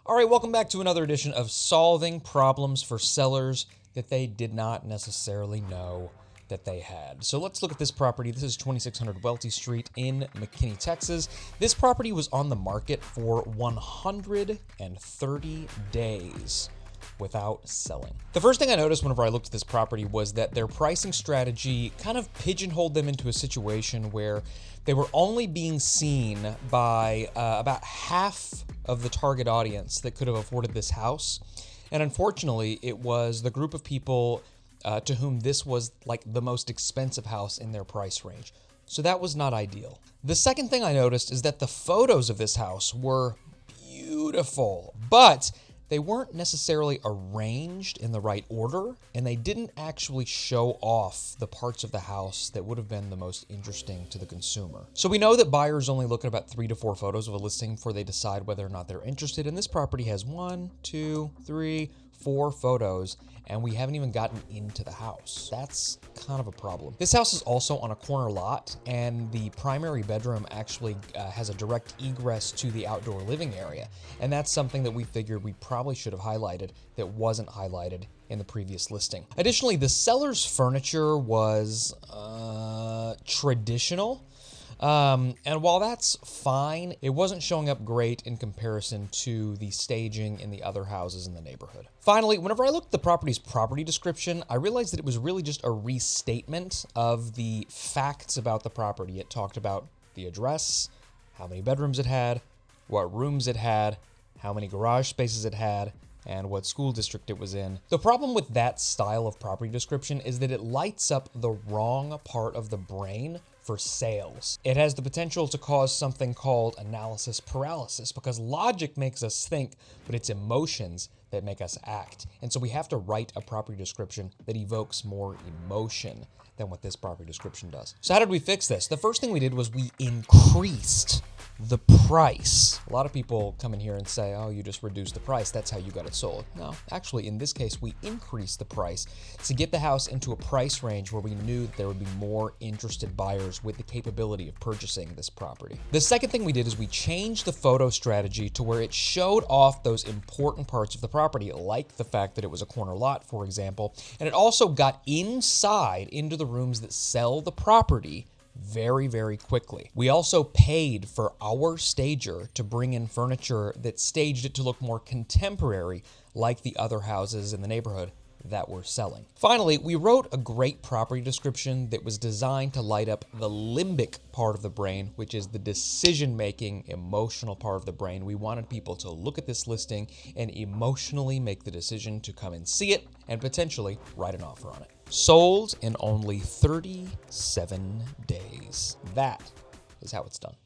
All right, welcome back to another edition of Solving Problems for Sellers that they did not necessarily know that they had. So let's look at this property. This is 2600 Welty Street in McKinney, Texas. This property was on the market for 130 days without selling. The first thing I noticed whenever I looked at this property was that their pricing strategy kind of pigeonholed them into a situation where they were only being seen by about half of the target audience that could have afforded this house. And unfortunately, it was the group of people to whom this was like the most expensive house in their price range. So that was not ideal. The second thing I noticed is that the photos of this house were beautiful, but they weren't necessarily arranged in the right order, and they didn't actually show off the parts of the house that would have been the most interesting to the consumer. So we know that buyers only look at about 3 to 4 photos of a listing before they decide whether or not they're interested, and this property has 1, 2, 3, 4 photos, and we haven't even gotten into the house. That's kind of a problem. This house is also on a corner lot, and the primary bedroom actually has a direct egress to the outdoor living area, and that's something that we figured we probably should have highlighted that wasn't highlighted in the previous listing. Additionally, the seller's furniture was traditional. And while that's fine, it wasn't showing up great in comparison to the staging in the other houses in the neighborhood. Finally, whenever I looked at the property's property description, I realized that it was really just a restatement of the facts about the property. It talked about the address, how many bedrooms it had, what rooms it had, how many garage spaces it had, and what school district it was in. The problem with that style of property description is that it lights up the wrong part of the brain for sales. It has the potential to cause something called analysis paralysis, because logic makes us think, but it's emotions that make us act. And so we have to write a property description that evokes more emotion than what this property description does. So how did we fix this? The first thing we did was we increased the price. A lot of people come in here and say, oh, you just reduced the price, that's how you got it sold. No, actually, in this case, we increased the price to get the house into a price range where we knew that there would be more interested buyers with the capability of purchasing this property. The second thing we did is we changed the photo strategy to where it showed off those important parts of the property, like the fact that it was a corner lot, for example, and it also got inside into the rooms that sell the property very, very quickly. We also paid for our stager to bring in furniture that staged it to look more contemporary, like the other houses in the neighborhood that we're selling. Finally, we wrote a great property description that was designed to light up the limbic part of the brain, which is the decision-making, emotional part of the brain. We wanted people to look at this listing and emotionally make the decision to come and see it and potentially write an offer on it. Sold in only 37 days. That is how it's done.